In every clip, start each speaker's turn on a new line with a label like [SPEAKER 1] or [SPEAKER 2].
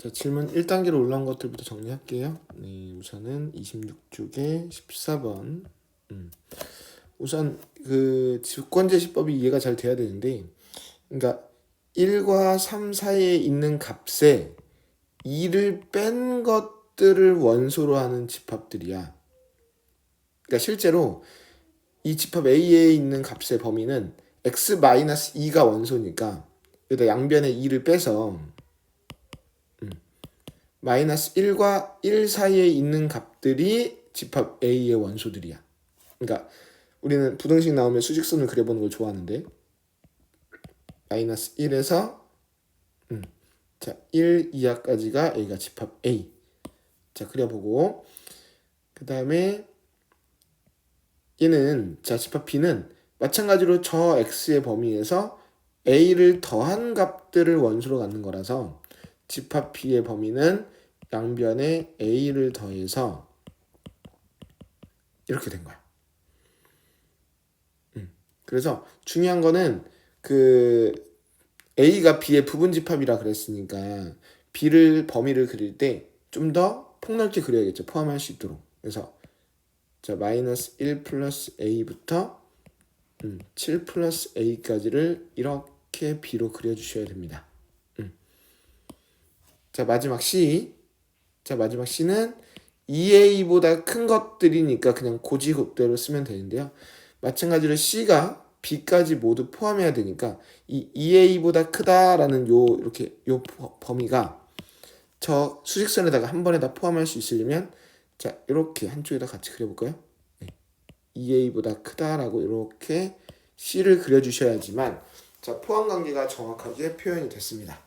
[SPEAKER 1] 자, 질문 1단계로 올라온 것들부터 정리할게요. 네, 우선은 26쪽에 14번. 우선 그 직권제시법이 이해가 잘 돼야 되는데, 그러니까 1과 3 사이에 있는 값에 2를 뺀 것들을 원소로 하는 집합들이야. 그러니까 실제로 이 집합 A에 있는 값의 범위는 x-2가 원소니까 여기다 양변에 2를 빼서 마이너스 1과 1 사이에 있는 값들이 집합 A의 원소들이야. 그러니까 우리는 부등식 나오면 수직선을 그려보는 걸 좋아하는데, 마이너스 1에서 1 이하까지가 A가 집합 A. 자, 그려보고, 그 다음에 얘는, 자, 집합 B는 마찬가지로 저 X의 범위에서 A를 더한 값들을 원소로 갖는 거라서 집합 B의 범위는 양변에 A를 더해서 이렇게 된 거야. 그래서 중요한 거는 그 A가 B의 부분집합이라 그랬으니까 B를 범위를 그릴 때 좀 더 폭넓게 그려야겠죠. 포함할 수 있도록. 그래서 자, 마이너스 1 플러스 A부터 7 플러스 A까지를 이렇게 B로 그려주셔야 됩니다. 자, 마지막 C. 자, 마지막 C는 2A보다 큰 것들이니까 그냥 고지급대로 쓰면 되는데요. 마찬가지로 C가 B까지 모두 포함해야 되니까 이 2A보다 크다라는 이렇게 범위가 저 수직선에다가 한 번에 다 포함할 수 있으려면, 자, 이렇게 한쪽에다 같이 그려볼까요? 네. 2A보다 크다라고 이렇게 C를 그려주셔야지만, 자, 포함 관계가 정확하게 표현이 됐습니다.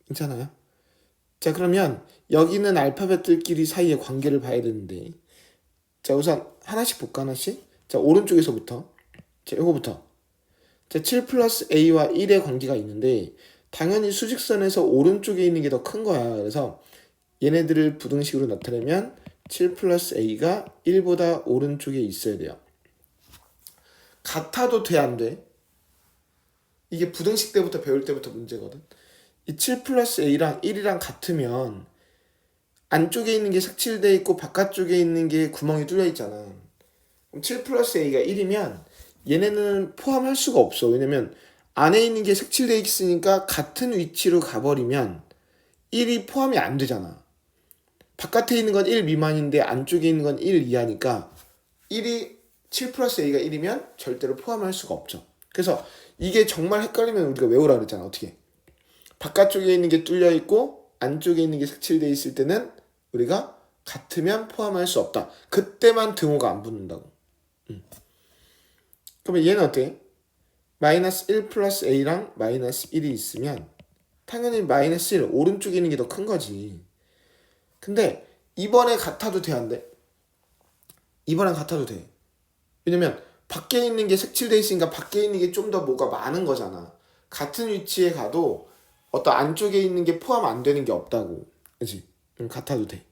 [SPEAKER 1] 괜찮아요? 자, 그러면 여기는 알파벳들끼리 사이의 관계를 봐야 되는데, 자, 우선 하나씩 볼까, 하나씩? 자, 오른쪽에서부터. 자, 요거부터. 자, 7 플러스 A와 1의 관계가 있는데, 당연히 수직선에서 오른쪽에 있는 게 더 큰 거야. 그래서 얘네들을 부등식으로 나타내면 7 플러스 A가 1보다 오른쪽에 있어야 돼요. 같아도 돼, 안 돼? 이게 부등식 때부터 배울 때부터 문제거든. 이 7 플러스 A랑 1이랑 같으면 안쪽에 있는 게 색칠되어 있고 바깥쪽에 있는 게 구멍이 뚫려 있잖아. 그럼 7 플러스 A가 1이면 얘네는 포함할 수가 없어. 왜냐면 안에 있는 게 색칠되어 있으니까 같은 위치로 가버리면 1이 포함이 안 되잖아. 바깥에 있는 건 1 미만인데 안쪽에 있는 건 1 이하니까 7 플러스 A가 1이면 절대로 포함할 수가 없죠. 그래서 이게 정말 헷갈리면 우리가 외우라 그랬잖아. 어떻게? 바깥쪽에 있는 게 뚫려 있고 안쪽에 있는 게 색칠되어 있을 때는 우리가 같으면 포함할 수 없다. 그때만 등호가 안 붙는다고. 그러면 얘는 어때? 마이너스 1 플러스 A랑 마이너스 1이 있으면 당연히 마이너스 1 오른쪽에 있는 게 더 큰 거지. 근데 이번에 같아도 돼, 안 돼? 이번엔 같아도 돼. 왜냐면 밖에 있는 게 색칠돼 있으니까 밖에 있는 게 좀 더 뭐가 많은 거잖아. 같은 위치에 가도 어떤 안쪽에 있는 게 포함 안 되는 게 없다고. 그치? 같아도 돼.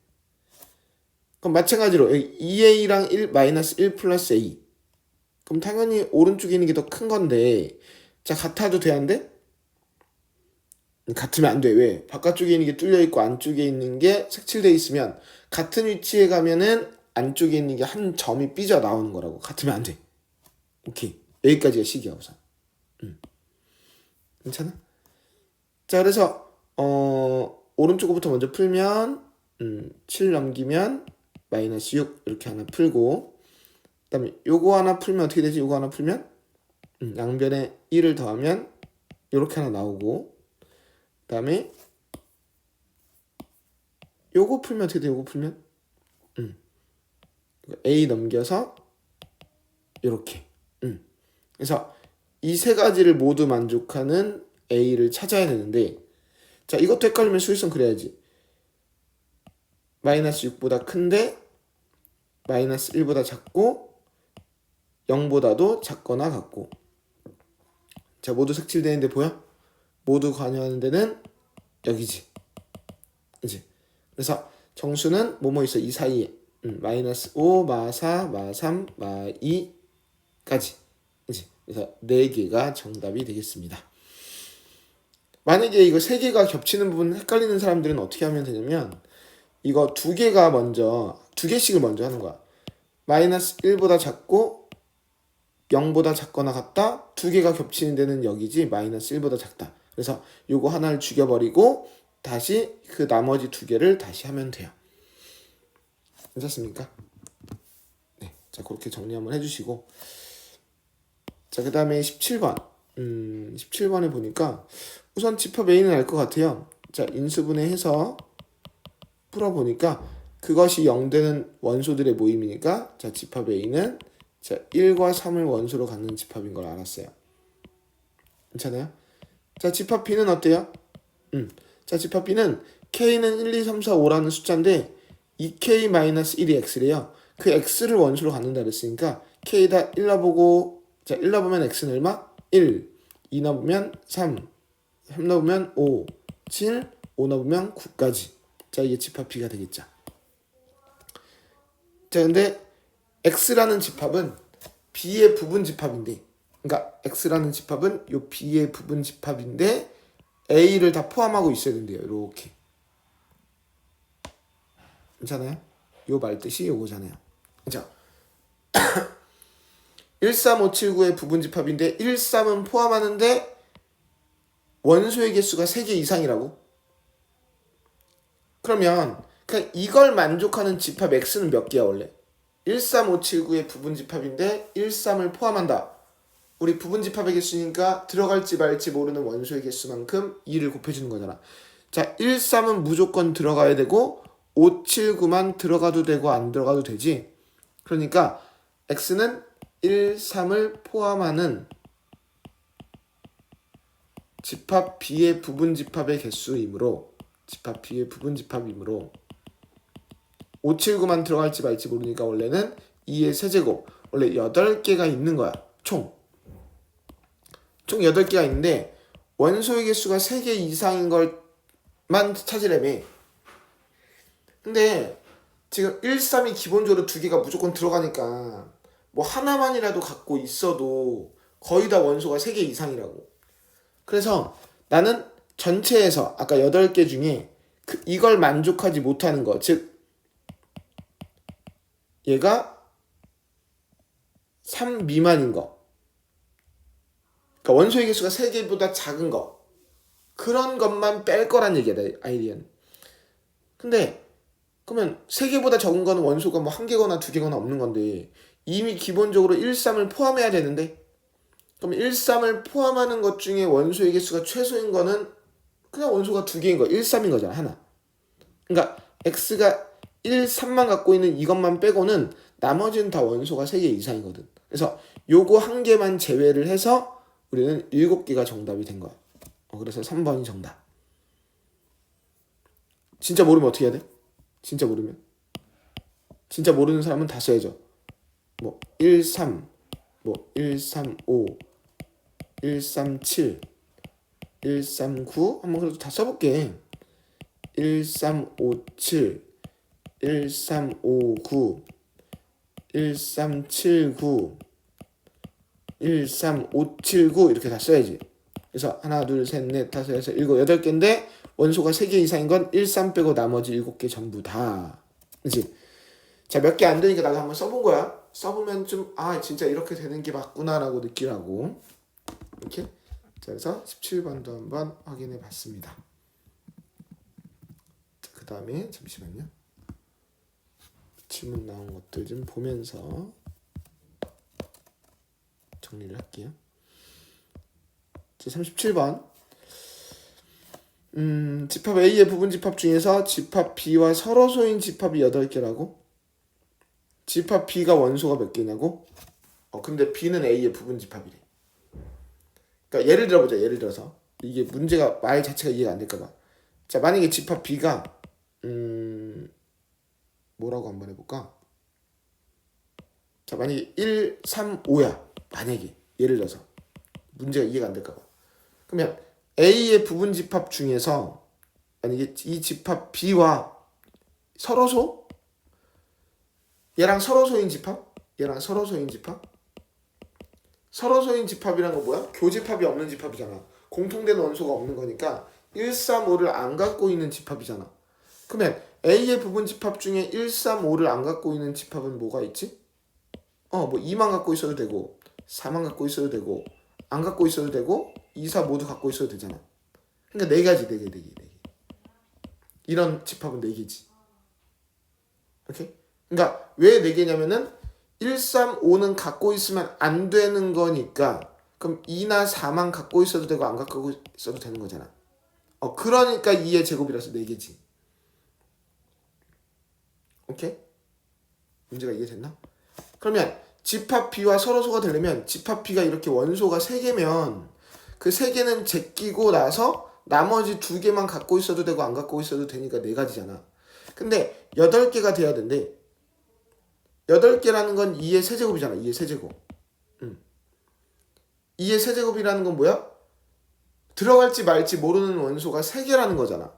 [SPEAKER 1] 그럼 마찬가지로 2A랑 1 마이너스 1 플러스 A. 그럼 당연히 오른쪽에 있는 게 더 큰 건데, 자, 같아도 돼, 안 돼? 같으면 안 돼. 왜? 바깥쪽에 있는 게 뚫려 있고 안쪽에 있는 게 색칠돼 있으면 같은 위치에 가면은 안쪽에 있는 게 한 점이 삐져 나오는 거라고. 같으면 안 돼. 오케이. 여기까지가 식이야, 우선. 괜찮아? 자, 그래서 오른쪽부터 먼저 풀면 7 넘기면 마이너스 6 이렇게 하나 풀고, 그 다음에 요거 하나 풀면 어떻게 되지? 요거 하나 풀면 양변에 1을 더하면 요렇게 하나 나오고, 그 다음에 요거 풀면 어떻게 돼? 요거 풀면 A 넘겨서 요렇게. 그래서 이 세 가지를 모두 만족하는 A를 찾아야 되는데, 자, 이것도 헷갈리면 수직선 그려야지. 마이너스 6보다 큰데 마이너스 1보다 작고 0보다도 작거나 같고. 자, 모두 색칠되는데 보여? 모두 관여하는 데는 여기지. 그치? 그래서 정수는 뭐뭐 있어? 이 사이에 마이너스 5, 마 4, 마 3, 마 2까지. 그치? 그래서 4개가 정답이 되겠습니다. 만약에 이거 세 개가 겹치는 부분 헷갈리는 사람들은 어떻게 하면 되냐면 이거 두 개씩을 먼저 하는 거야. 마이너스 1보다 작고 0보다 작거나 같다. 두 개가 겹치는 데는 여기지 마이너스 1보다 작다. 그래서 요거 하나를 죽여버리고 다시 그 나머지 두 개를 다시 하면 돼요. 괜찮습니까? 네, 자 그렇게 정리 한번 해주시고 자 그 다음에 17번 17번에 보니까 우선 집합 A는 알 것 같아요. 자 인수분해해서 풀어보니까 그것이 0되는 원소들의 모임이니까 자 집합 A는 자 1과 3을 원소로 갖는 집합인 걸 알았어요. 괜찮아요? 자 집합 B는 어때요? 자 집합 B는 K는 1, 2, 3, 4, 5라는 숫자인데 2K-1이 X래요. 그 X를 원소로 갖는다 그랬으니까 K에다 1 넣어보고 자 1 넣어보면 X는 얼마? 1 2 넣어보면 3 3 넣어보면 5 7 5 넣어보면 9까지 자 이게 집합 B가 되겠죠. 자 근데 X라는 집합은 B의 부분 집합인데 그러니까 X라는 집합은 요 B의 부분 집합인데 A를 다 포함하고 있어야 된대요. 이렇게 괜찮아요? 요 말뜻이 요거잖아요. 그죠? 13579의 부분 집합인데 13은 포함하는데 원소의 개수가 3개 이상이라고? 그러면 그냥 이걸 만족하는 집합 X는 몇 개야 원래? 13579의 부분 집합인데 13을 포함한다. 우리 부분 집합의 개수니까 들어갈지 말지 모르는 원소의 개수만큼 2를 곱해주는 거잖아. 자 13은 무조건 들어가야 되고 579만 들어가도 되고 안 들어가도 되지. 그러니까 X는 1, 3을 포함하는 집합 B의 부분 집합의 개수이므로 집합 B의 부분 집합이므로 579만 들어갈지 말지 모르니까 원래는 2의 세제곱 원래 8개가 있는 거야. 총 8개가 있는데 원소의 개수가 3개 이상인 걸만 찾으려면 근데 지금 1, 3이 기본적으로 2개가 무조건 들어가니까 뭐 하나만이라도 갖고 있어도 거의 다 원소가 3개 이상이라고. 그래서 나는 전체에서 아까 8개 중에 이걸 만족하지 못하는 거, 즉 얘가 3 미만인 거, 그러니까 원소의 개수가 3개보다 작은 거, 그런 것만 뺄 거란 얘기야, 아이디어는. 근데 그러면 3개보다 적은 거는 원소가 뭐 1개거나 2개거나 없는 건데 이미 기본적으로 1, 3을 포함해야 되는데 그럼 1, 3을 포함하는 것 중에 원소의 개수가 최소인 거는 그냥 원소가 2개인 거, 1, 3인 거잖아, 하나. 그러니까 X가 1, 3만 갖고 있는 이것만 빼고는 나머지는 다 원소가 3개 이상이거든. 그래서 요거 한 개만 제외를 해서 우리는 7개가 정답이 된 거야. 그래서 3번이 정답. 진짜 모르면 어떻게 해야 돼? 진짜 모르면? 진짜 모르는 사람은 다 써야죠. 뭐 1, 3, 뭐 1, 3, 5, 1, 3, 7, 1, 3, 9 한번 그래도 다 써볼게. 1, 3, 5, 7, 1, 3, 5, 9, 1, 3, 7, 9, 1, 3, 5, 7, 9 이렇게 다 써야지. 그래서 하나, 둘, 셋, 넷, 다섯, 여섯, 일곱, 8개인데 원소가 3개 이상인 건 1, 3 빼고 나머지 7개 전부 다. 그치? 자, 몇 개 안 되니까 나도 한번 써본 거야. 써보면 좀 진짜 이렇게 되는 게 맞구나 라고 느끼라고. 이렇게. 자, 그래서 17번도 한번 확인해 봤습니다. 그 다음에 잠시만요. 질문 나온 것들 좀 보면서 정리를 할게요. 자, 37번. 집합 A의 부분 집합 중에서 집합 B와 서로소인 집합이 8개라고? 집합 B가 원소가 몇 개냐고? 근데 B는 A의 부분 집합이래. 그러니까 예를 들어보자. 예를 들어서 이게 문제가 말 자체가 이해가 안 될까봐. 자, 만약에 집합 B가 뭐라고 한번 해볼까? 자, 만약에 1, 3, 5야. 만약에 예를 들어서 문제가 이해가 안 될까봐. 그러면 A의 부분 집합 중에서 만약에 이 집합 B와 서로소? 얘랑 서로소인 집합? 얘랑 서로소인 집합? 서로소인 집합이란 건 뭐야? 교집합이 없는 집합이잖아. 공통되는 원소가 없는 거니까 1, 3, 5를 안 갖고 있는 집합이잖아. 그러면 A의 부분 집합 중에 1, 3, 5를 안 갖고 있는 집합은 뭐가 있지? 뭐 2만 갖고 있어도 되고 4만 갖고 있어도 되고 안 갖고 있어도 되고 2, 4 모두 갖고 있어도 되잖아. 그러니까 4가지 4개. 이런 집합은 4개지. 오케이? 그러니까 왜 4개냐면은 1, 3, 5는 갖고 있으면 안 되는 거니까 그럼 2나 4만 갖고 있어도 되고 안 갖고 있어도 되는 거잖아. 그러니까 2의 제곱이라서 4개지. 오케이? 문제가 이해됐나? 그러면 집합 B와 서로소가 되려면 집합 B가 이렇게 원소가 3개면 그 3개는 제끼고 나서 나머지 2개만 갖고 있어도 되고 안 갖고 있어도 되니까 4가지잖아. 근데 8개가 돼야 된대. 8개라는 건 2의 세제곱이잖아. 2의 세제곱. 2의 세제곱이라는 건 뭐야? 들어갈지 말지 모르는 원소가 3개라는 거잖아.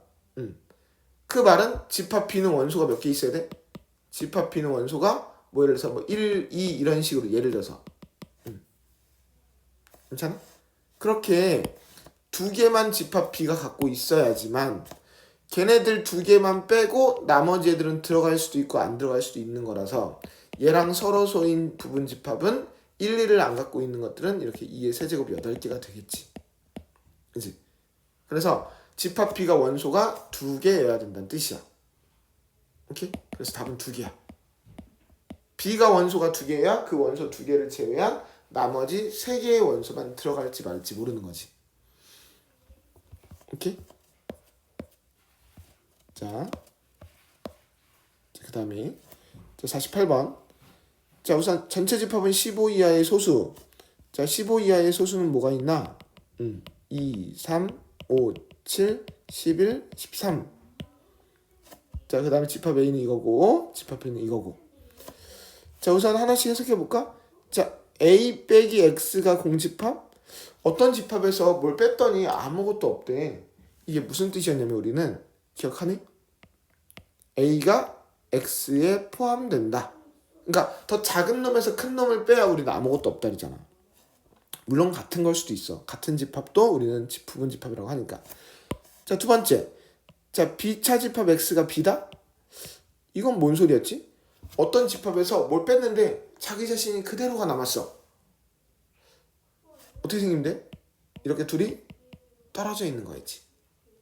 [SPEAKER 1] 그 말은 집합 B는 원소가 몇 개 있어야 돼? 집합 B는 원소가 뭐 예를 들어서 1, 2 이런 식으로 예를 들어서 괜찮아? 그렇게 2개만 집합 B가 갖고 있어야지만 걔네들 2개만 빼고 나머지 애들은 들어갈 수도 있고 안 들어갈 수도 있는 거라서 얘랑 서로소인 부분 집합은 1, 2를 안 갖고 있는 것들은 이렇게 2의 세제곱이 8개가 되겠지. 그치? 그래서 집합 B가 원소가 2개여야 된다는 뜻이야. 오케이? 그래서 답은 2개야. B가 원소가 2개야 그 원소 2개를 제외한 나머지 3개의 원소만 들어갈지 말지 모르는 거지. 오케이? 자, 그 다음에 48번. 자, 우선 전체 집합은 15 이하의 소수. 자, 15 이하의 소수는 뭐가 있나? 2, 3, 5, 7, 11, 13. 자, 그 다음에 집합 A는 이거고 집합 B는 이거고. 자, 우선 하나씩 해석해 볼까? 자, A 빼기 X가 공집합? 어떤 집합에서 뭘 뺐더니 아무것도 없대. 이게 무슨 뜻이었냐면 우리는 기억하니? A가 X에 포함된다. 그러니까 더 작은 놈에서 큰 놈을 빼야 우리는 아무것도 없다리잖아. 물론 같은 걸 수도 있어. 같은 집합도 우리는 부분 집합이라고 하니까. 자, 두 번째. 자, B차 집합 X가 B다? 이건 뭔 소리였지? 어떤 집합에서 뭘 뺐는데 자기 자신이 그대로가 남았어. 어떻게 생기면 돼? 이렇게 둘이 떨어져 있는 거였지.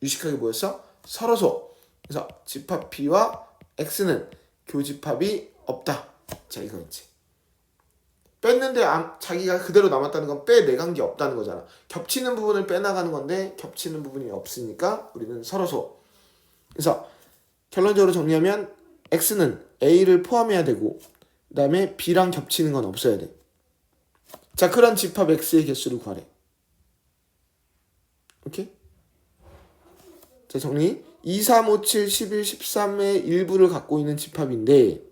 [SPEAKER 1] 유식하게 뭐였어? 서로소. 그래서 집합 B와 X는 교집합이 없다. 자, 이거였지. 뺐는데 자기가 그대로 남았다는 건 빼내간 게 없다는 거잖아. 겹치는 부분을 빼나가는 건데 겹치는 부분이 없으니까 우리는 서로소. 그래서 결론적으로 정리하면 X는 A를 포함해야 되고 그 다음에 B랑 겹치는 건 없어야 돼. 자, 그런 집합 X의 개수를 구하래. 오케이? 자, 정리. 2, 3, 5, 7, 11, 13의 일부를 갖고 있는 집합인데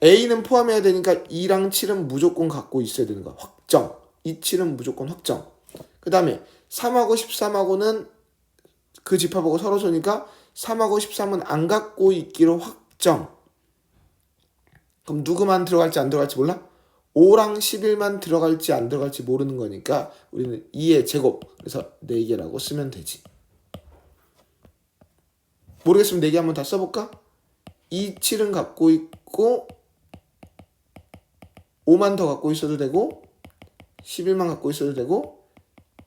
[SPEAKER 1] A는 포함해야 되니까 2랑 7은 무조건 갖고 있어야 되는 거야. 확정. 2, 7은 무조건 확정. 그 다음에 3하고 13하고는 그 집합하고 서로소니까 3하고 13은 안 갖고 있기로 확정. 그럼 누구만 들어갈지 안 들어갈지 몰라? 5랑 11만 들어갈지 안 들어갈지 모르는 거니까 우리는 2의 제곱. 그래서 4개라고 쓰면 되지. 모르겠으면 4개 한번 다 써볼까? 2, 7은 갖고 있고 5만 더 갖고 있어도 되고 11만 갖고 있어도 되고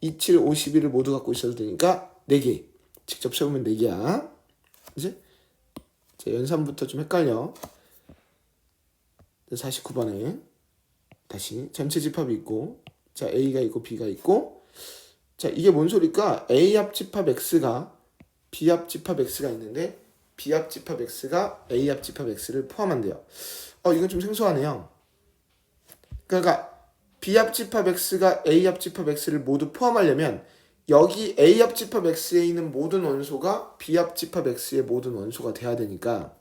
[SPEAKER 1] 2, 7, 5, 11을 모두 갖고 있어도 되니까 4개. 직접 세우면 4개야. 이제 자, 연산부터 좀 헷갈려. 49번에 다시 전체 집합이 있고 자, A가 있고 B가 있고 자, 이게 뭔 소리일까? A 합 집합 X가 B 합 집합 X가 있는데 B 합 집합 X가 A 합 집합 X를 포함한대요. 이건 좀 생소하네요. 그러니까 B 합 집합 X가 A 합 집합 X를 모두 포함하려면 여기 A 합 집합 X에 있는 모든 원소가 B 합 집합 X의 모든 원소가 돼야 되니까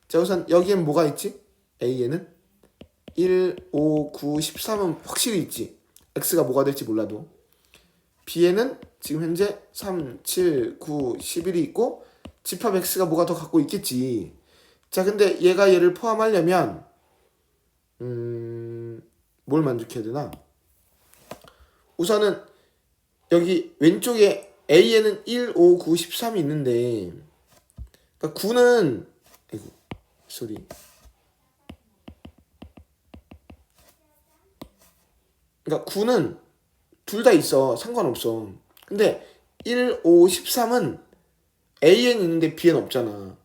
[SPEAKER 1] 자, 우선 여기엔 뭐가 있지? A에는 1, 5, 9, 13은 확실히 있지. X가 뭐가 될지 몰라도 B에는 지금 현재 3, 7, 9, 11이 있고 집합 X가 뭐가 더 갖고 있겠지. 자, 근데 얘가 얘를 포함하려면 뭘 만족해야 되나? 우선은 여기 왼쪽에 A에는 1, 5, 9, 13이 있는데 그러니까 9는 아이고 소리 그러니까 9는 둘 다 있어. 상관없어. 근데 1, 5, 13은 A에는 있는데 B에는 없잖아.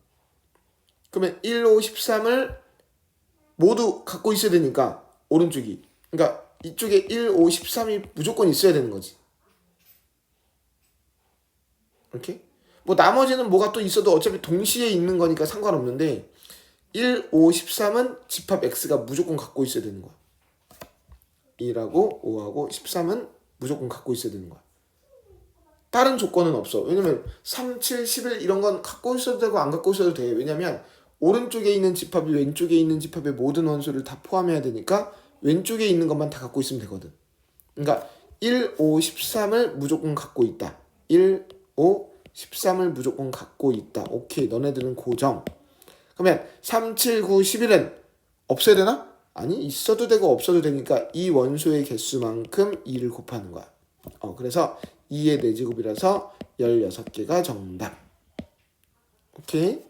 [SPEAKER 1] 그러면 1, 5, 13을 모두 갖고 있어야 되니까 오른쪽이. 그러니까 이쪽에 1, 5, 13이 무조건 있어야 되는 거지. 이렇게? 뭐 나머지는 뭐가 또 있어도 어차피 동시에 있는 거니까 상관없는데 1, 5, 13은 집합 X가 무조건 갖고 있어야 되는 거야. 2하고 5하고 13은 무조건 갖고 있어야 되는 거야. 다른 조건은 없어. 왜냐면 3, 7, 11 이런 건 갖고 있어도 되고 안 갖고 있어도 돼. 왜냐면 오른쪽에 있는 집합이 왼쪽에 있는 집합의 모든 원소를 다 포함해야 되니까 왼쪽에 있는 것만 다 갖고 있으면 되거든. 그러니까 1, 5, 13을 무조건 갖고 있다. 1, 5, 13을 무조건 갖고 있다. 오케이. 너네들은 고정. 그러면 3, 7, 9, 11은 없어야 되나? 아니 있어도 되고 없어도 되니까 이 원소의 개수만큼 2를 곱하는 거야. 그래서 2의 4제곱이라서 16개가 정답. 오케이?